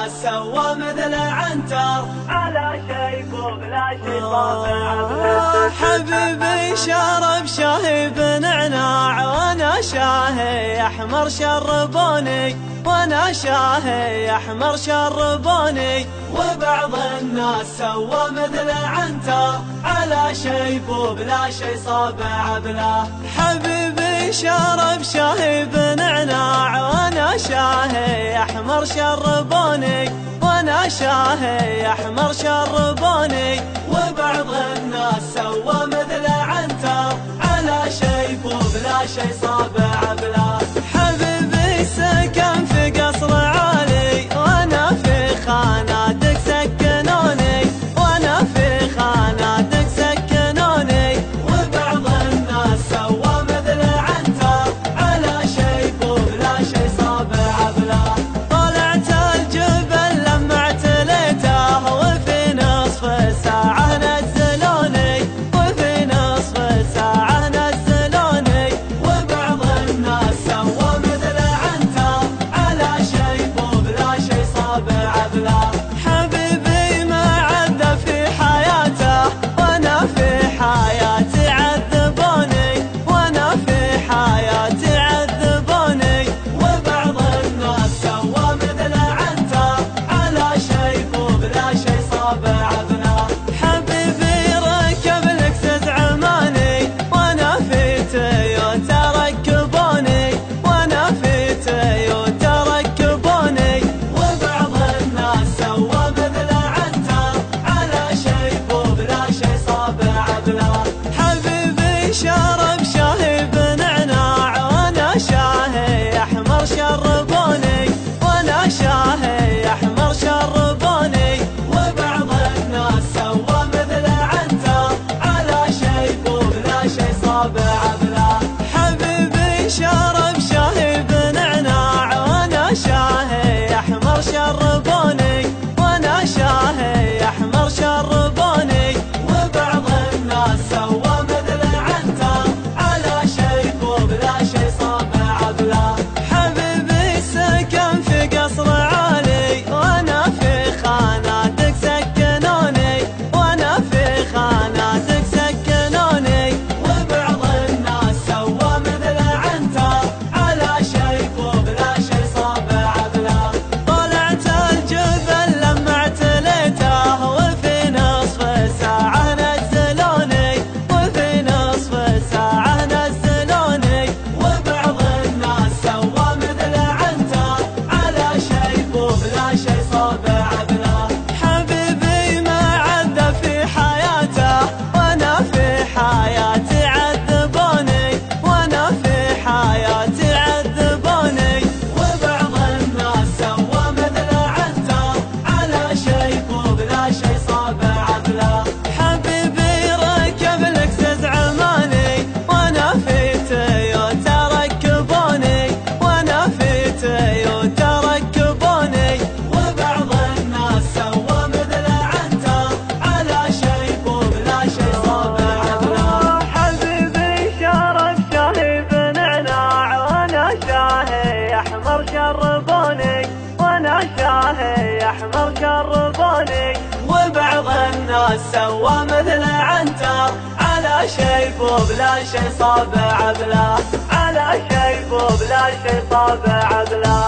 الناس سوى مثل عنتر على شيب وبلا شي طابع. حبيبي شرب شاهي بنعناع وانا شاهي احمر شربوني، وانا شاهي احمر شربوني. وبعض الناس سوى مثل عنتر على شيب وبلا شي صابع بلا. حبيبي شرب شاهي بنعناع وانا شاهي احمر شربوني، وانا شاهي احمر شربوني. وبعض الناس سوى مثل عنتر على شيب وبلا شي صابع بلا. حبيبي سكن في قصر عالي وانا في خاناتك سكنوني، وانا في خاناتك سكنوني. وبعض الناس سوى مثل عنتر على شيب وبلا شي صابع بلا. طلعت الجبل لما اعتليته وفي نصف ساعة نزلوني، وفي نصف ساعة نزلوني. وبعض الناس سوى مثل عنتر على شيب وبلا شي صابع بلا. حبيبي ما عدى في حياته وانا في حياتي عذبوني، وانا في حياتي عذبوني. وبعض الناس سوى مثل عنتر على شيب وبلا شي صابع بلا. حبيبي ركب لكسس عماني وانا في تويوتا ركبوني، وانا في تويوتا ركبوني. وبعض الناس سوى مثل عنتر على شيب وبلا شي صابع بلا. حبيبي شرب شاهي بنعناع وانا شاهي احمر شربوني، وانا شاهي احمر شربوني. وبعض الناس سوى مثل عنتر على شيب وبلا شي صابع بلا. حبيبي شرب شاهي بنعناع وانا شاهي احمر شربوني، وانا شاهي احمر شربوني. وبعض الناس سوى مثل عنتر على شيب وبلا شي صابع بلا. حبيبي سكن في قصر عالي وانا في خاناتك سكنوني، وانا في خاناتك سكنوني. وبعض الناس سوى مثل عنتر على شيب وبلا شي صابع بلا. طلعت الجبل لما اعتليته وفي نصف ساعة نزلوني، وفي نصف ساعة نزلوني. وبعض الناس سوى مثل عنتر على شيب وبلا شي صابع بلا. حبيبي ما عدى في حياته وانا في حياتي عذبوني، وانا في حياتي عذبوني. وبعض الناس سوى مثل عنتر على شيب وبلا شي صابع بلا. حبيبي ركب لكسس عماني وانا في تويوتا ركبوني، وانا في تويوتا ركبوني. وبعض الناس سوى مثل عنتر على شيب وبلا شي صابع بلا. حبيبي شرب شاهي بنعناع وانا شاهي احمر شربوني، وانا شاهي احمر شربوني. وبعض الناس سوى مثل عنتر على شيب وبلا شي صابع بلا، على شيب وبلا شي صابع بلا.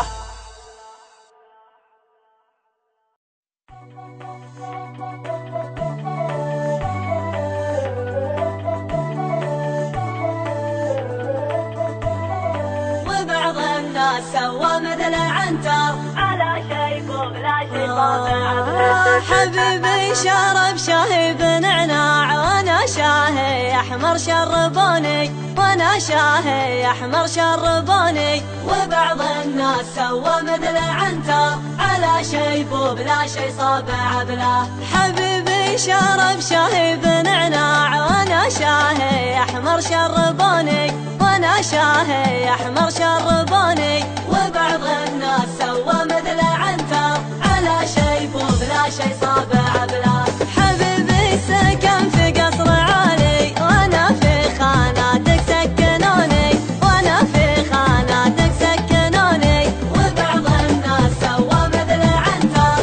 وبعض الناس سوى مثل عنتر على شيب وبلا شي صابع بلا. حبيبي شرب شاهي بنعناع وانا شاهي احمر شربوني، وانا شاهي احمر شربوني. وبعض الناس سوى مثل عنتر على شيب وبلا شي صابع بلا. حبيبي شرب شاهي بنعناع وانا شاهي احمر شربوني، وانا شاهي احمر شربوني. وبعض الناس سوى مثل عنتر على شيب وبلا شي صابع بلا. حبيبي سكن في قصر عالي وانا في خاناتك سكنوني، وانا في خاناتك سكنوني. وبعض الناس سوى مثل عنتر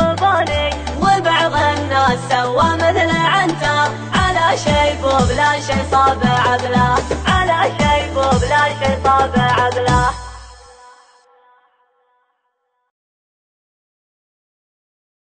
يطلبوني، وبعض الناس سوى مثل عنتر على شيب وبلا شي صاب عدله، على شيب وبلا شي صاب عدله.